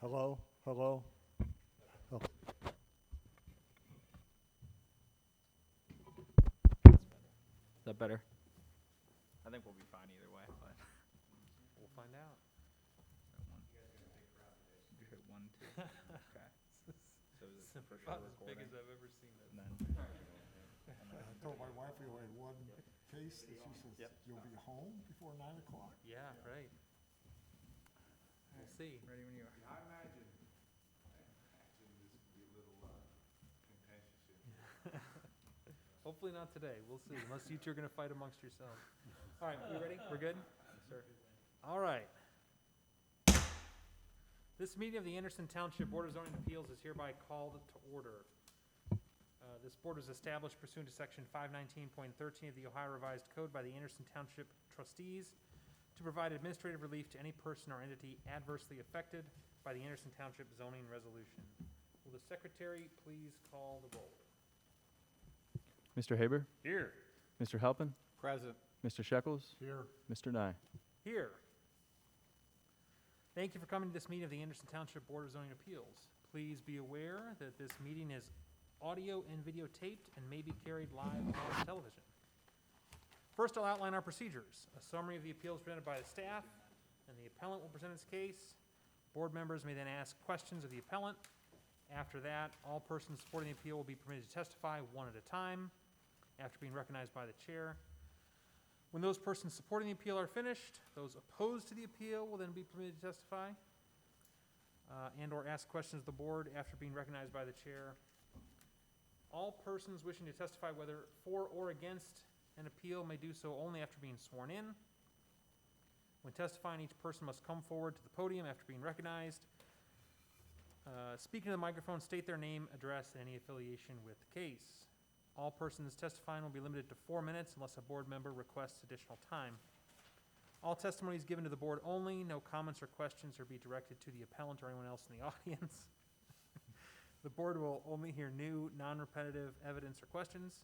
Hello? Hello? Oh, Is that better? I think we'll be fine either way, but We'll find out. did you hit 1, 2? Okay. So is it for sure About as big recording? as I've ever seen it. And then, I told my wife we only had one case, and she says, you'll be home before 9 o'clock? Yeah, right. We'll see. ready when you are. I imagine this could be a little contentious here. Hopefully not today. We'll see, unless you two are gonna fight amongst yourselves. All right, we ready? We're good? Yes, sir. All right. This meeting of the Anderson Township Board of Zoning Appeals is hereby called to order. This board was established pursuant to section 519.13 of the Ohio Revised Code by the Anderson Township trustees to provide administrative relief to any person or entity adversely affected by the Anderson Township zoning resolution. Will the secretary please call the roll? Mr. Haber, Here. Mr. Halpin, Present. Mr. Shekels, Here. Mr. Nye. Here. Thank you for coming to this meeting of the Anderson Township Board of Zoning Appeals. Please be aware that this meeting is audio and videotaped and may be carried live on television. First, I'll outline our procedures. A summary of the appeals presented by the staff, and the appellant will present his case. Board members may then ask questions of the appellant. After that, all persons supporting the appeal will be permitted to testify one at a time, after being recognized by the chair. When those persons supporting the appeal are finished, those opposed to the appeal will then be permitted to testify and/or ask questions of the board after being recognized by the chair. All persons wishing to testify, whether for or against an appeal, may do so only after being sworn in. When testifying, each person must come forward to the podium after being recognized. Speaking to the microphone, state their name, address, and any affiliation with the case. All persons testifying will be limited to 4 minutes unless a board member requests additional time. All testimony is given to the board only. No comments or questions are be directed to the appellant or anyone else in the audience. The board will only hear new, non-repetitive evidence or questions.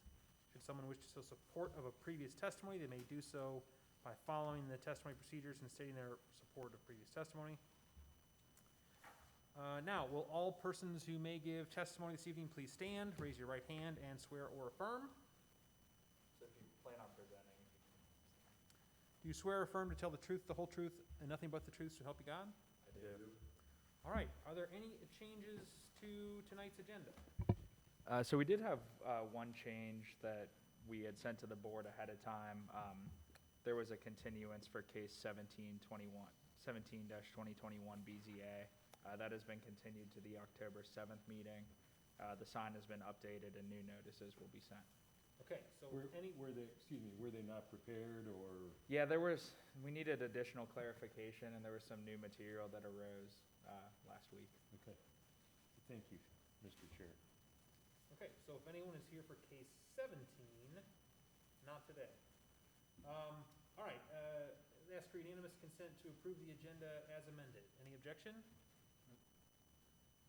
Should someone wish to show support of a previous testimony, they may do so by following the testimony procedures and stating their support of previous testimony. Now, will all persons who may give testimony this evening please stand, raise your right hand, and swear or affirm? So if you plan on presenting, Do you swear or affirm to tell the truth, the whole truth, and nothing but the truth, so help you God? I do. All right, are there any changes to tonight's agenda? So we did have one change that we had sent to the board ahead of time. There was a continuance for case 17-2021 BZA. That has been continued to the October 7th meeting. The sign has been updated and new notices will be sent. Okay, so Were they not prepared or? Yeah, we needed additional clarification and there was some new material that arose last week. Okay. Thank you, Mr. Chair. Okay, so if anyone is here for case 17, not today. All right, ask for unanimous consent to approve the agenda as amended. Any objection?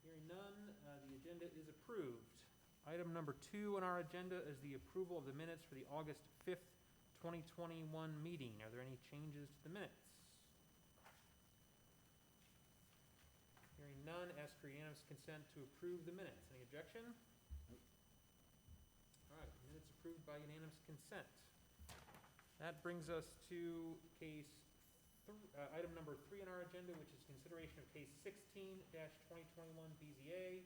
Hearing none, the agenda is approved. Item number 2 on our agenda is the approval of the minutes for the August 5th, 2021 meeting. Are there any changes to the minutes? Hearing none, ask for unanimous consent to approve the minutes. Any objection? All right, minutes approved by unanimous consent. That brings us to item number 3 on our agenda, which is consideration of case 16-2021 BZA,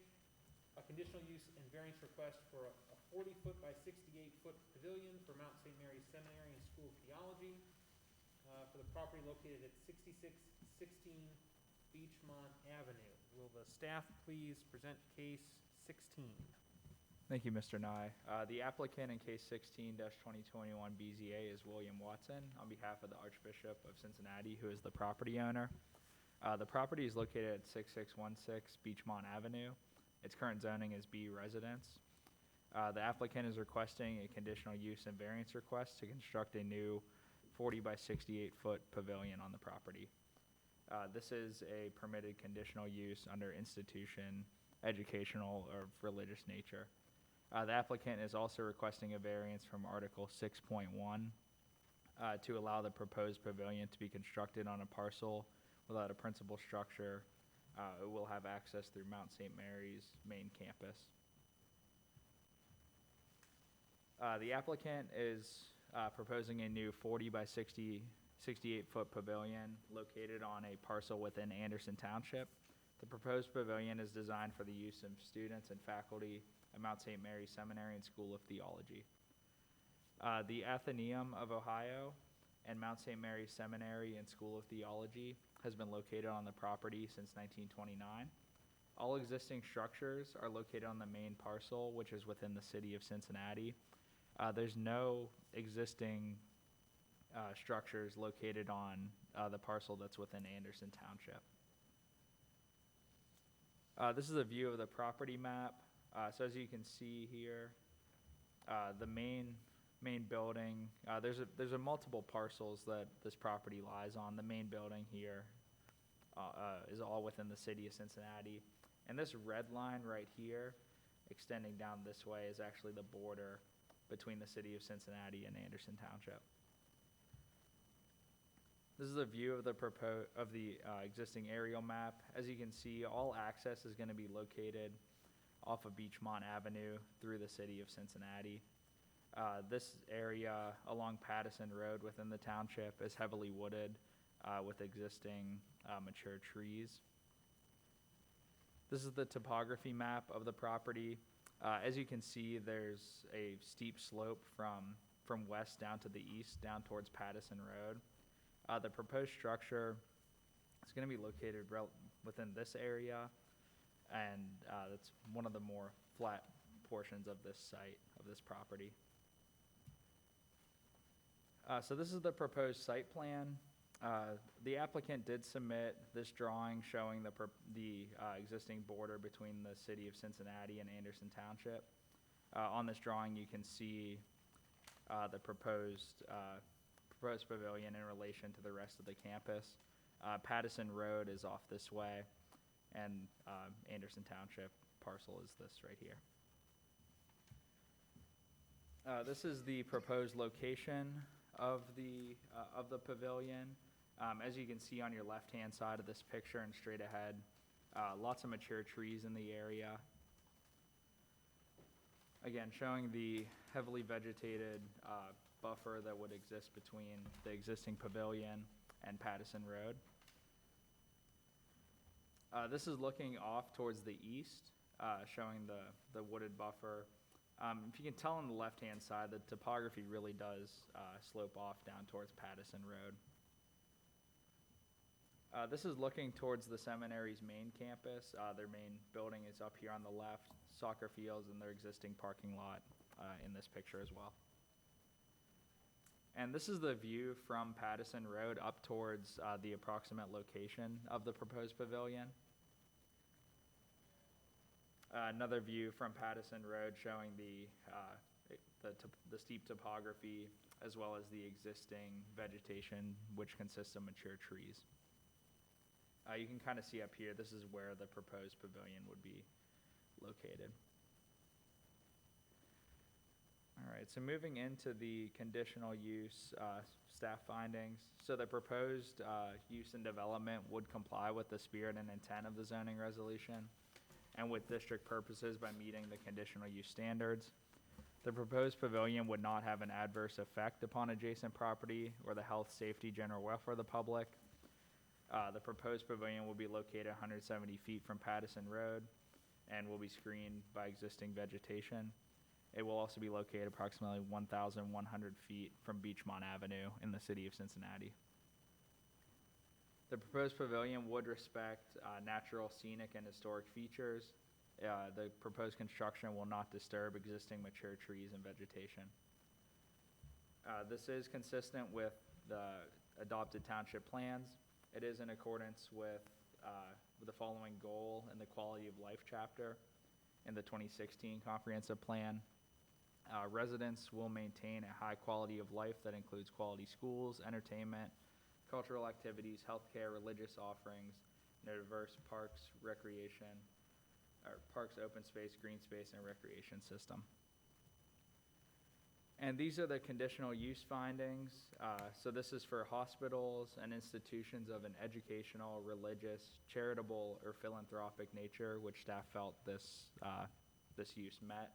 a conditional use and variance request for a 40-foot by 68-foot pavilion for Mount St. Mary's Seminary and School of Theology for the property located at 6616 Beachmont Avenue. Will the staff please present case 16? Thank you, Mr. Nye. The applicant in case 16-2021 BZA is William Watson on behalf of the Archbishop of Cincinnati, who is the property owner. The property is located at 6616 Beachmont Avenue. Its current zoning is B residence. The applicant is requesting a conditional use and variance request to construct a new 40 by 68-foot pavilion on the property. This is a permitted conditional use under institution, educational, or religious nature. The applicant is also requesting a variance from Article 6.1 to allow the proposed pavilion to be constructed on a parcel without a principal structure It will have access through Mount St. Mary's main campus. The applicant is proposing a new 40 by 68-foot pavilion located on a parcel within Anderson Township. The proposed pavilion is designed for the use of students and faculty at Mount St. Mary's Seminary and School of Theology. The Athenaeum of Ohio and Mount St. Mary's Seminary and School of Theology has been located on the property since 1929. All existing structures are located on the main parcel, which is within the city of Cincinnati. There's no existing structures located on the parcel that's within Anderson Township. This is a view of the property map. So as you can see here, the main building, there's a multiple parcels that this property lies on. The main building here is all within the city of Cincinnati. And this red line right here, extending down this way, is actually the border between the city of Cincinnati and Anderson Township. This is a view of the existing aerial map. As you can see, all access is going to be located off of Beachmont Avenue through the city of Cincinnati. This area along Pattison Road within the township is heavily wooded with existing mature trees. This is the topography map of the property. As you can see, there's a steep slope from west down to the east, down towards Pattison Road. The proposed structure is going to be located within this area, and that's one of the more flat portions of this site, of this property. So this is the proposed site plan. The applicant did submit this drawing showing the existing border between the city of Cincinnati and Anderson Township. On this drawing, you can see the proposed pavilion in relation to the rest of the campus. Pattison Road is off this way, and Anderson Township parcel is this right here. This is the proposed location of the pavilion. As you can see on your left-hand side of this picture and straight ahead, lots of mature trees in the area. Again, showing the heavily vegetated buffer that would exist between the existing pavilion and Pattison Road. This is looking off towards the east, showing the wooded buffer. If you can tell on the left-hand side, the topography really does slope off down towards Pattison Road. This is looking towards the seminary's main campus. Their main building is up here on the left, soccer fields and their existing parking lot in this picture as well. And this is the view from Pattison Road up towards the approximate location of the proposed pavilion. Another view from Pattison Road showing the steep topography as well as the existing vegetation, which consists of mature trees. You can kind of see up here, this is where the proposed pavilion would be located. All right, so moving into the conditional use staff findings. So the proposed use and development would comply with the spirit and intent of the zoning resolution and with district purposes by meeting the conditional use standards. The proposed pavilion would not have an adverse effect upon adjacent property or the health, safety, general welfare of the public. The proposed pavilion will be located 170 feet from Pattison Road and will be screened by existing vegetation. It will also be located approximately 1,100 feet from Beachmont Avenue in the city of Cincinnati. The proposed pavilion would respect natural, scenic, and historic features. The proposed construction will not disturb existing mature trees and vegetation. This is consistent with the adopted township plans. It is in accordance with the following goal in the quality of life chapter in the 2016 comprehensive plan. Residents will maintain a high quality of life that includes quality schools, entertainment, cultural activities, healthcare, religious offerings, and a diverse parks, open space, green space, and recreation system. And these are the conditional use findings. So this is for hospitals and institutions of an educational, religious, charitable, or philanthropic nature, which staff felt this use met.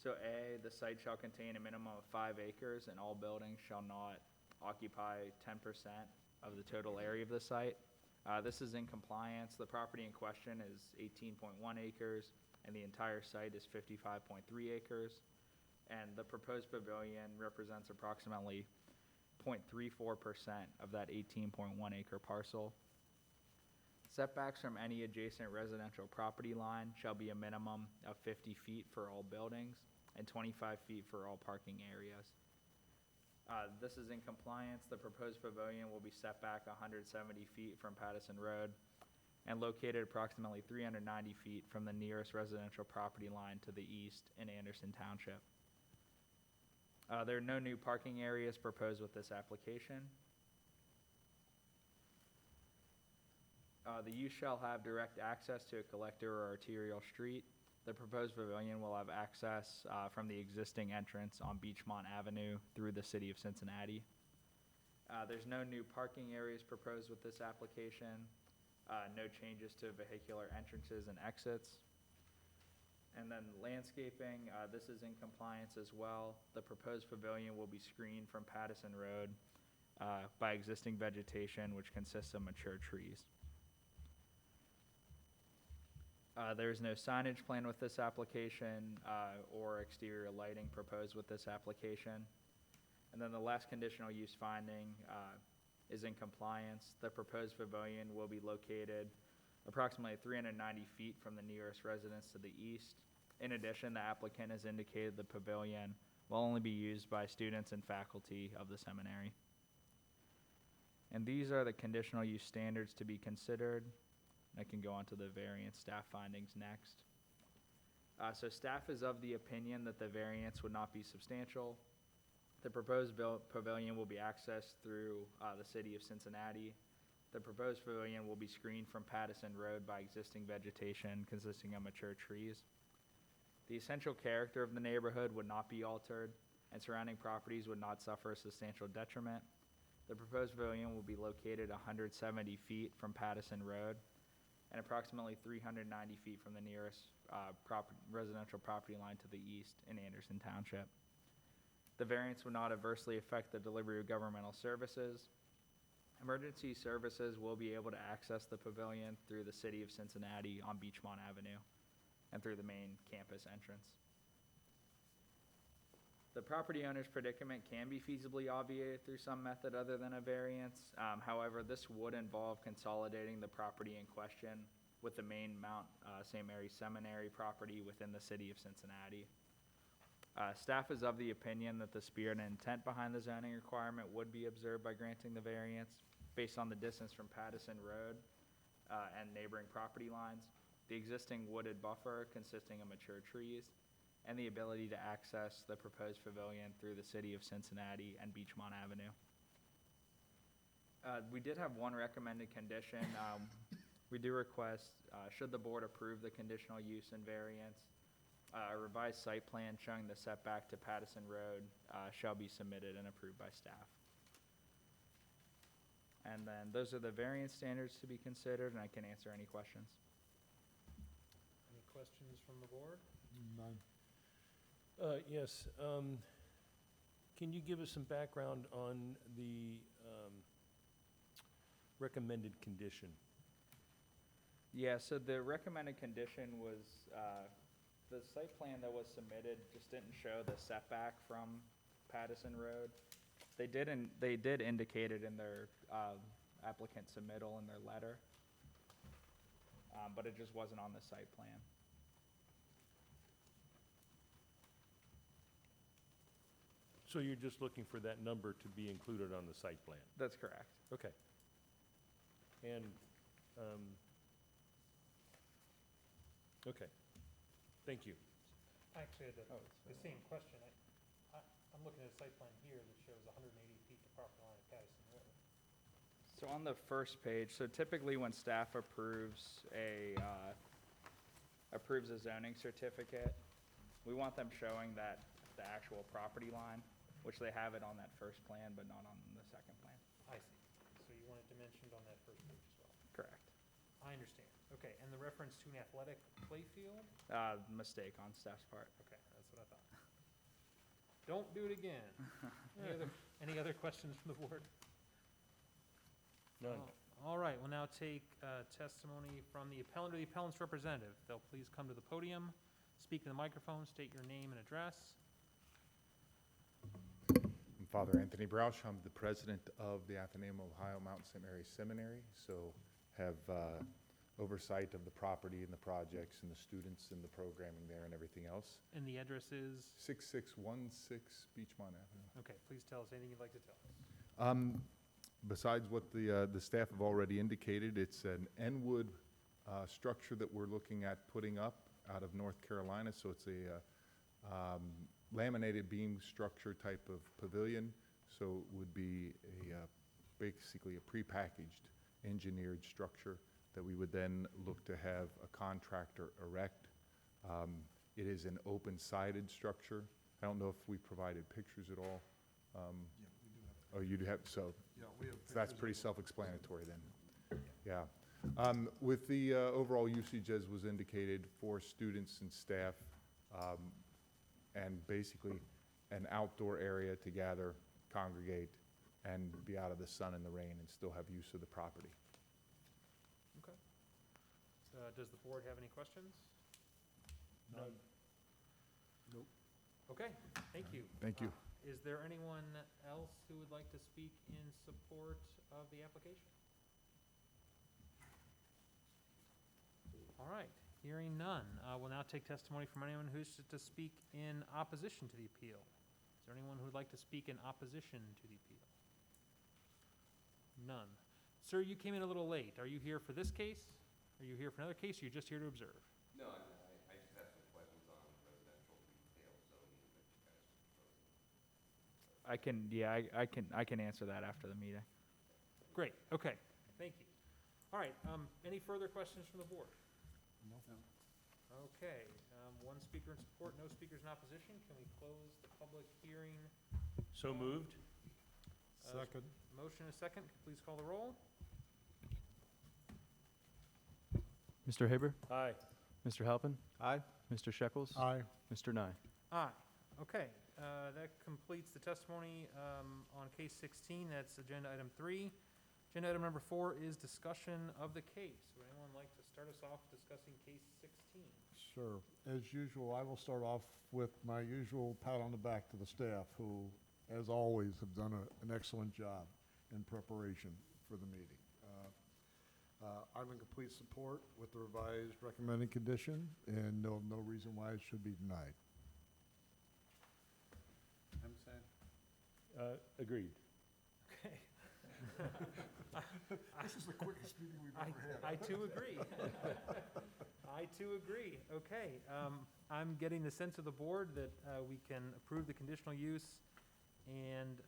So A, the site shall contain a minimum of 5 acres, and all buildings shall not occupy 10% of the total area of the site. This is in compliance. The property in question is 18.1 acres, and the entire site is 55.3 acres. And the proposed pavilion represents approximately 0.34% of that 18.1 acre parcel. Setbacks from any adjacent residential property line shall be a minimum of 50 feet for all buildings and 25 feet for all parking areas. This is in compliance. The proposed pavilion will be set back 170 feet from Pattison Road and located approximately 390 feet from the nearest residential property line to the east in Anderson Township. There are no new parking areas proposed with this application. The use shall have direct access to a collector or arterial street. The proposed pavilion will have access from the existing entrance on Beachmont Avenue through the city of Cincinnati. There's no new parking areas proposed with this application. No changes to vehicular entrances and exits. And then landscaping, this is in compliance as well. The proposed pavilion will be screened from Pattison Road by existing vegetation, which consists of mature trees. There is no signage planned with this application or exterior lighting proposed with this application. And then the last conditional use finding is in compliance. The proposed pavilion will be located approximately 390 feet from the nearest residence to the east. In addition, the applicant has indicated the pavilion will only be used by students and faculty of the seminary. And these are the conditional use standards to be considered. I can go on to the variance staff findings next. So staff is of the opinion that the variance would not be substantial. The proposed pavilion will be accessed through the city of Cincinnati. The proposed pavilion will be screened from Pattison Road by existing vegetation consisting of mature trees. The essential character of the neighborhood would not be altered, and surrounding properties would not suffer a substantial detriment. The proposed pavilion will be located 170 feet from Pattison Road and approximately 390 feet from the nearest residential property line to the east in Anderson Township. The variance would not adversely affect the delivery of governmental services. Emergency services will be able to access the pavilion through the city of Cincinnati on Beachmont Avenue and through the main campus entrance. The property owner's predicament can be feasibly obviated through some method other than a variance. However, this would involve consolidating the property in question with the main Mount St. Mary's Seminary property within the city of Cincinnati. Staff is of the opinion that the spirit and intent behind the zoning requirement would be observed by granting the variance based on the distance from Pattison Road and neighboring property lines, the existing wooded buffer consisting of mature trees, and the ability to access the proposed pavilion through the city of Cincinnati and Beachmont Avenue. We did have one recommended condition. We do request, should the board approve the conditional use and variance, a revised site plan showing the setback to Pattison Road shall be submitted and approved by staff. And then those are the variance standards to be considered, and I can answer any questions. Any questions from the board? None. Yes, can you give us some background on the recommended condition? Yeah, so the recommended condition was, the site plan that was submitted just didn't show the setback from Pattison Road. They did indicate it in their applicant submittal in their letter, but it just wasn't on the site plan. So you're just looking for that number to be included on the site plan? That's correct. Okay. And, okay, thank you. Actually, the same question. I'm looking at a site plan here that shows 180 feet to property line of Pattison Road. So on the first page, so typically when staff approves a zoning certificate, we want them showing that the actual property line, which they have it on that first plan, but not on the second plan. I see. So you want it dimensioned on that first page as well. Correct. I understand. Okay, and the reference to an athletic playfield? Mistake on staff's part. Okay, that's what I thought. Don't do it again. Any other questions from the board? None. All right, we'll now take testimony from the appellant or the appellant's representative. They'll please come to the podium, speak in the microphone, state your name and address. I'm Father Anthony Broush. I'm the president of the Athenaeum of Ohio Mount St. Mary's Seminary, so have oversight of the property and the projects and the students and the programming there and everything else. And the address is? 6616 Beachmont Avenue. Okay, please tell us anything you'd like to tell us. Besides what the staff have already indicated, it's an Enwood structure that we're looking at putting up out of North Carolina. So it's a laminated beam structure type of pavilion. So it would be basically a prepackaged engineered structure that we would then look to have a contractor erect. It is an open-sided structure. I don't know if we provided pictures at all. Yeah, we do have, Oh, you do have, so yeah, we have. so that's pictures pretty of- self-explanatory then. Yeah. With the overall usage as was indicated for students and staff, and basically an outdoor area to gather, congregate, and be out of the sun and the rain and still have use of the property. Okay. Does the board have any questions? None. Nope. Okay, thank you. Thank you. Is there anyone else who would like to speak in support of the application? All right, hearing none, we'll now take testimony from anyone who wishes to speak in opposition to the appeal. Is there anyone who would like to speak in opposition to the appeal? None. Sir, you came in a little late. Are you here for this case? Are you here for another case, or you're just here to observe? No, I just have some questions on residential retail zoning that you guys are proposing. I can answer that after the meeting. Great, okay, thank you. All right, any further questions from the board? No. Okay, one speaker in support, no speakers in opposition. Can we close the public hearing? So moved? Second. Motion is second. Please call the roll. Mr. Haber? Aye. Mr. Halpin? Aye. Mr. Shekels? Aye. Mr. Nye? Aye. Okay, that completes the testimony on case 16. That's agenda item 3. Agenda item number 4 is discussion of the case. Would anyone like to start us off discussing case 16? Sure. As usual, I will start off with my usual pat on the back to the staff, who, as always, have done an excellent job in preparation for the meeting. I'm in complete support with the revised recommended condition, and no reason why it should be denied. I'm saying? Agreed. Okay. This is the quickest meeting we've ever had. I too agree. I too agree. Okay, I'm getting the sense of the board that we can approve the conditional use and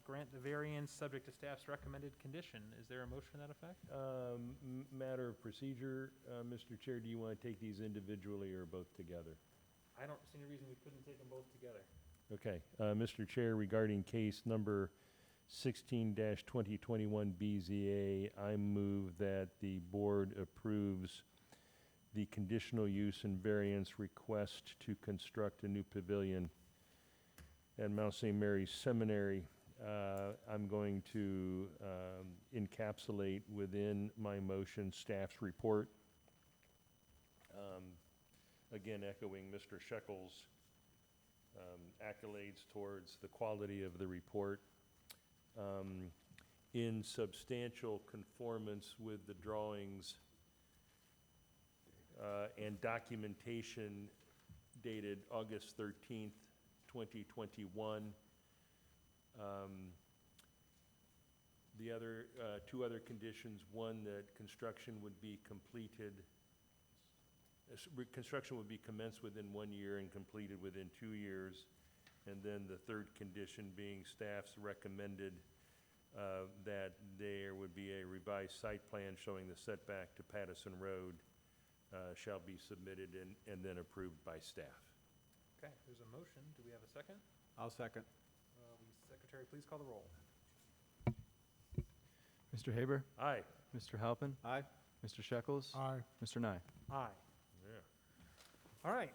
grant the variance subject to staff's recommended condition. Is there a motion to that effect? Matter of procedure, Mr. Chair, do you want to take these individually or both together? I don't see any reason we couldn't take them both together. Okay, Mr. Chair, regarding case number 16-2021 BZA, I move that the board approves the conditional use and variance request to construct a new pavilion at Mount St. Mary's Seminary. I'm going to encapsulate within my motion staff's report. Again, echoing Mr. Shekels' accolades towards the quality of the report. In substantial conformance with the drawings and documentation dated August 13th, 2021. The other, two other conditions, one, that construction would be completed, construction would be commenced within 1 year and completed within 2 years. And then the third condition being staff's recommended that there would be a revised site plan showing the setback to Pattison Road shall be submitted and then approved by staff. Okay, there's a motion. Do we have a second? I'll second. Will the secretary please call the roll? Mr. Haber? Aye. Mr. Halpin? Aye. Mr. Shekels? Aye. Mr. Nye? Aye. All right,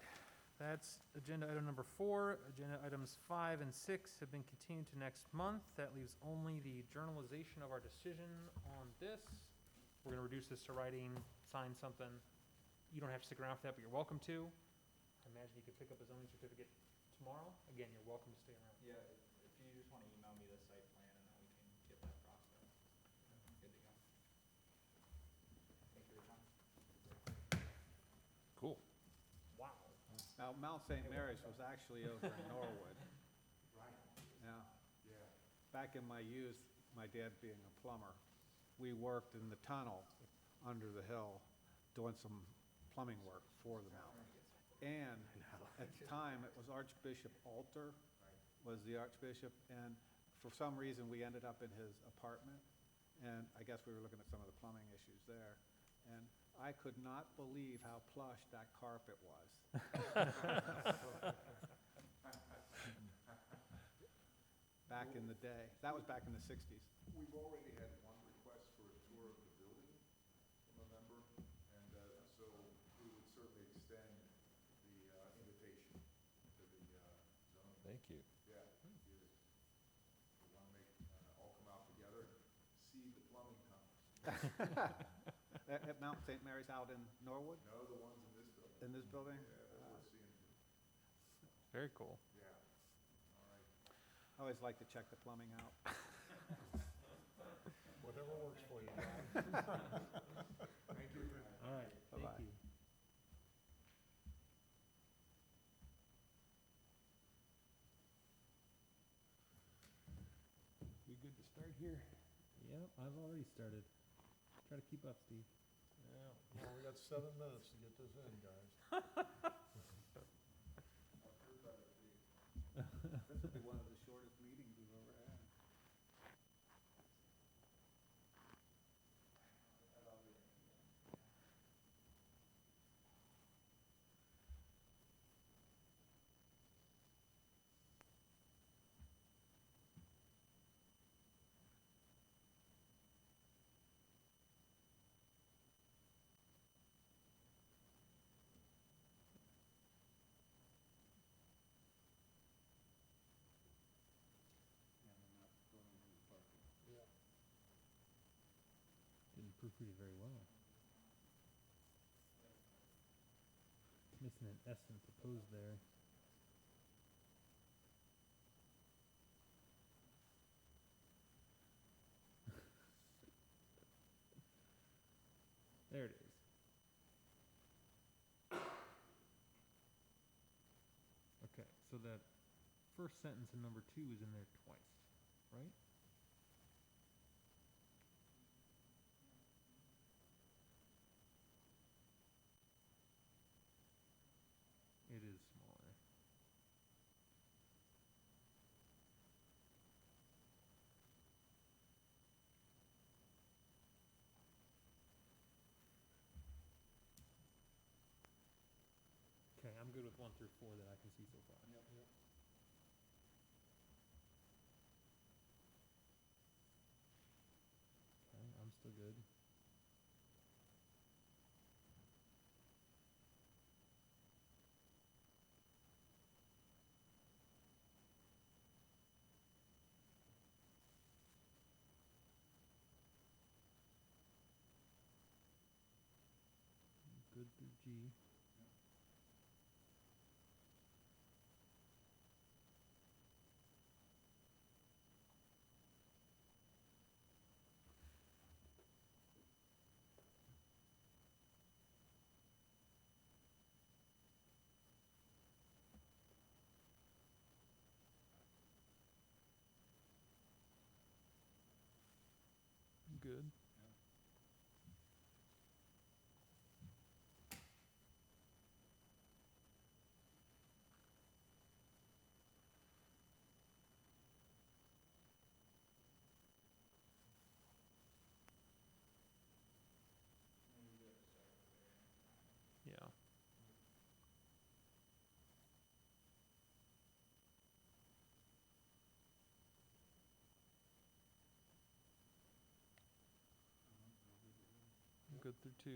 that's agenda item number 4. Agenda items 5 and 6 have been continued to next month. That leaves only the journalization of our decision on this. We're gonna reduce this to writing, sign something. You don't have to stick around for that, but you're welcome to. I imagine you could pick up a zoning certificate tomorrow. Again, you're welcome to stay around. Yeah, if you just want to email me the site plan and then we can get that process. Good to go. Thank you for your time. Cool. Wow. Now, Mount St. Mary's was actually over in Norwood. Right. Yeah. Yeah. Back in my youth, my dad being a plumber, we worked in the tunnel under the hill doing some plumbing work for the mountain. And at the time, it was Archbishop Alter was the archbishop, and for some reason, we ended up in his apartment, and I guess we were looking at some of the plumbing issues there. And I could not believe how plush that carpet was. Back in the day. That was back in the 60s. We've already had one request for a tour of the building from a member, and so we would certainly extend the invitation to the zoning. Thank you. Yeah, we want to make, all come out together and see the plumbing tunnels. At Mount St. Mary's out in Norwood, No, the ones in this building. in this building? Yeah, that we're seeing. Very cool. Yeah, all right. I always like to check the plumbing out. Whatever works for you. All right, thank Bye-bye. you. We good to start here? Yep, I've already started. Try to keep up, Steve. Yeah, well, we got 7 minutes to get this in, guys. This will be one of the shortest meetings we've ever had. Didn't proofread it very well. Missing an S in proposed there. There it is. Okay, so that first sentence in number 2 is in there twice, right? It is smaller. Okay, I'm good with 1 through 4 that I can see so far. Okay, I'm still good. Good through G. Good. Yeah. good through 2.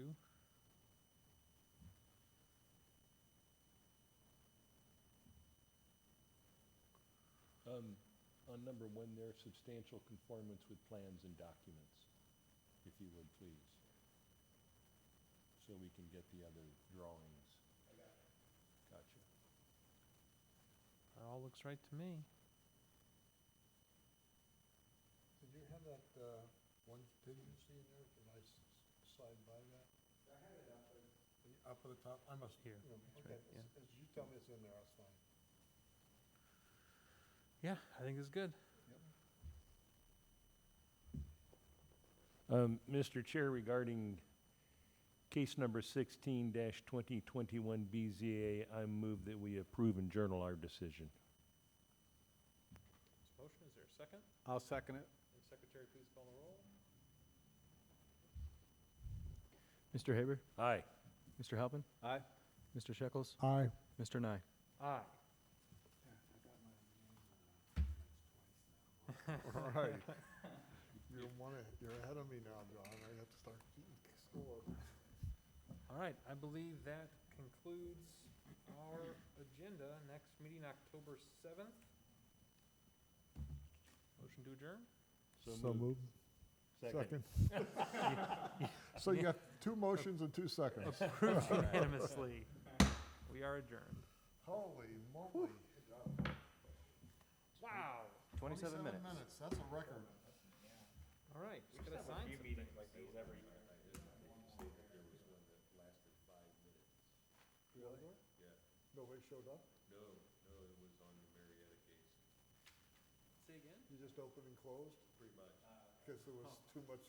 On number 1 there, substantial conformance with plans and documents, if you would, please. So we can get the other drawings. Gotcha. That all looks right to me. Did you have that, one contingency in there? Can I slide by that? I have it up. Up at the top? I must. Here, you know, that's okay, right, yeah. as you tell me it's in there, that's fine. Yeah, I think it's good. Mr. Chair, regarding case number 16-2021 BZA, I move that we approve and journal our decision. This motion, is there a second? I'll second it. Will the secretary please call the roll? Mr. Haber? Aye. Mr. Halpin? Aye. Mr. Shekels? Aye. Mr. Nye? Aye. All right. You're ahead of me now, John. I have to start keeping score. All right, I believe that concludes our agenda. Next meeting, October 7th. Motion to adjourn? So moved. Second. So you got 2 motions and 2 seconds. Approved unanimously. We are adjourned. Holy moly. Wow. 27 minutes. That's a record. All right, we could Just have a assign few some meetings things. like these every year. Really? Yeah. Nobody showed up? No, it was on the Marietta case, Say again? You just opened and closed? pretty much. Because there was too much